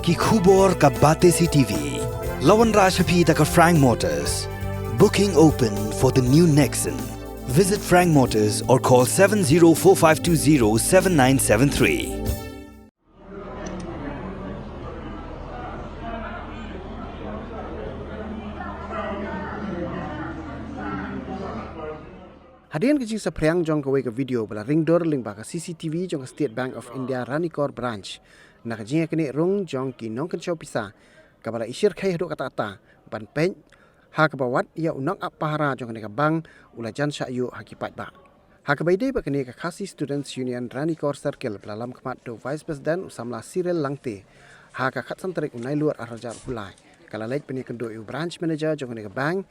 ki khubor ka bate CTV. Lawan Rashapi taka Frank Motors. Booking open for the new Nexon. Visit Frank Motors or call 7045207973. Hadian kecing sepriang jong kawe ke video bala ring door ling baka CCTV jong State Bank of India Ranikor branch. Nak kecing kini rung jong ki nong kencau pisah. Kabala isir kai haduk kata-kata ban pen ha kabawat ia unang apahara jong kene bang ulajan syayu hakipat ba. Ha kabaide ba kene ka Khasi Students Union Ranikor Circle belalam kemat do Vice President Usamla Cyril Langte. Ha ka khat santarik unai luar arajar hulai. Kala lek peni kendo branch manager jong kene bank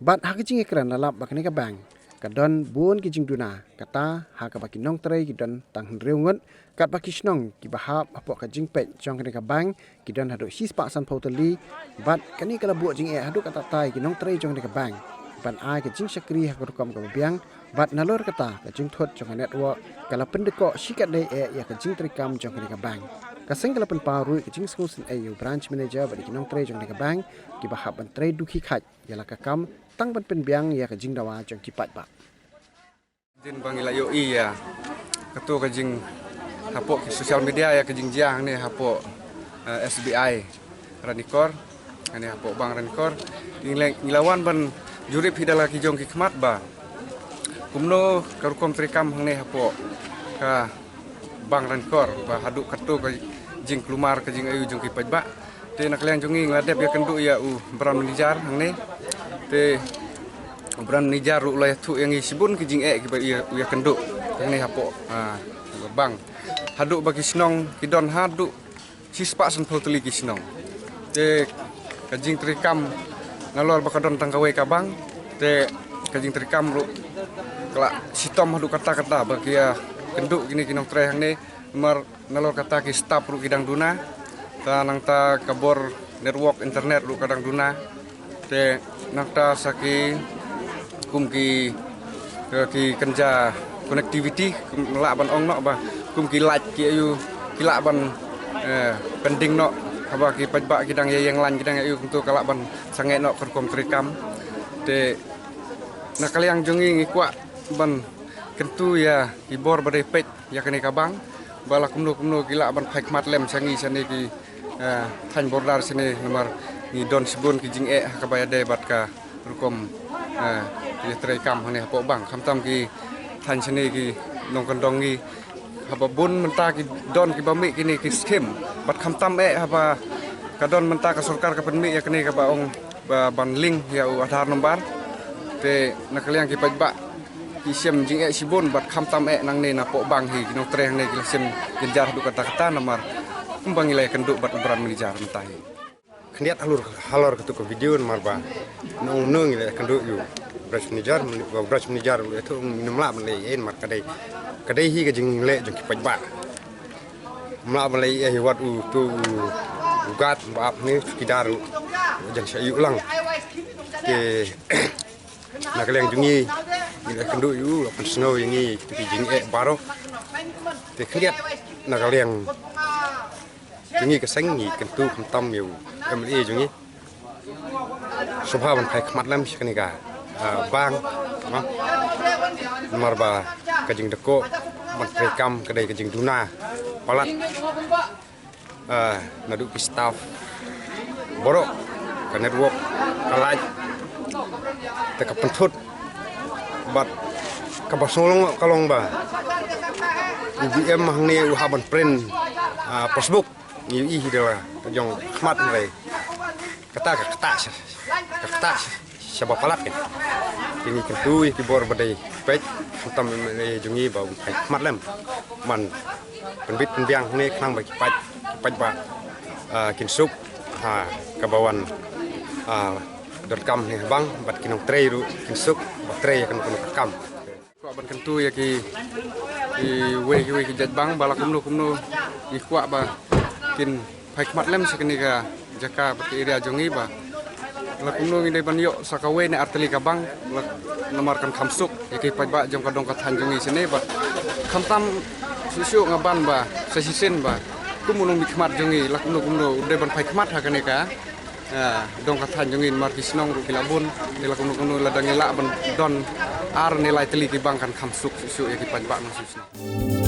bat ha kecing ekran lalap ba kene bank. Kadon buon ki jingduna kata ha ka baki nong trai ki don tang reungot kat baki snong ki bahap apok ka jingpet jong kene ka bang ki don hadu sis pak san poteli bat kani kala buat jing hadu kata tai ki nong trai jong kene ka bang ban ai ki jing sakri ha ka kam ka biang bat nalor kata ka jing thot jong network kala pendeko sikat dei ya ka jing trikam jong kene ka bang kaseng kala pen paru ki jing school ayu branch manager baki nong trai jong kene ka bang ki bahap ban trai duki khat yala ka kam tang ban pen biang ya ka jing dawa jong kipat ba Jin bangila yo iya ketua kejing hapok sosial media ya kejing jiang ni hapok SBI Ranikor ini hapok bang Ranikor ngilawan ban jurip hidala kijong kikmat ba kumno karukom trikam ni hapok ka bang Ranikor ba haduk ketua kejing kelumar kejing ayu jong kipat ba te nak liang jongi ngladep ya kendu ya beram nijar ni te Obran nijar ulai tu yang isibun kijing kiba ia kenduk yang ni hapok bang haduk bagi senong kidon haduk sispak sen totally ki senong te kajing trikam ngalor bakadon tangkawe ka bang te kajing trikam ru kala sitom haduk kata-kata bagi ya kenduk gini kinong tre yang ni nomor nalor kata ki staf ru kidang duna ta nang ta kabor network internet ru kadang duna te nakta saki kumki kerja connectivity laban ong nok ba kumki light ki ayu kilaban pending nok haba ki pajbak kidang yang lan kidang ayu untuk kalaban sangai nok kerkom trikam te nakaliang jongi ngikuak ban kentu ya ibor badai pet ya kene kabang bala kumno kilaban hikmat lem sangi sane ki tan bordar sini nomor ni don sibun ki jing kabaya debat ka rukom di trikam hani hapok bang kamtam ki tan sini ki nong kandong ki haba bun menta ki don ki bami kini ki skim bat kamtam haba kadon menta ka sarkar ka penmi ya kini ka baong ban link ya adhar nombar te nakaliang ki pajbak ki sim jing sibun bat kamtam nang ne napok bang hi nong tre ne ki sim genjar du kata-kata nomor kumbang ilai kenduk bat beran menijar mentahi Keniat halor ketuk video marba nung kenduk yu brush manager itu minum lah melai mar kadai hi kajing le jong kipat ba mla melai hiwat tu ugat maaf ni kidaru jang sayu ulang ke nak leng jungi kenduk yu lapan snow yang ni jing baro te keniat nak leng jungi keseng ni kentu kentam yu MLA jungi subha ban khai khmat lam shikanika bang marba kajing deko ban rekam kedai kajing duna palat nadu ki staff borok ka network kalaj te ka pentut bat ka basolong kalong ba UBM mahni uhaban print Facebook ni hidela jong khmat ngai kata siapa palat kan ini kentu ki bor badai pet tam le jungi ba khmat lem man penbit penbiang ni khang ba kipat ba kin sup kabawan .com ni bang bat kinong tray ru kin sup ba tray kan kam ko ban kentu ya ki we ki jat bang bala kumno ki kwa ba kin hikmat lem sekini ka jaka berti area jongi ba lakumno ngide ban yo sakawe ne arteli ka bang namarkan khamsuk yaki pajba jong kadong kathan jongi sini ba khamtam susu ngaban ba sesisin ba kumunung mikmat jongi lak kuno de ban pai khmat ha kaneka dong kathan jongi markisnong ru kilabun de lak kuno ladang la ban don ar nilai teli ki bangkan khamsuk su ya ki panjba no susna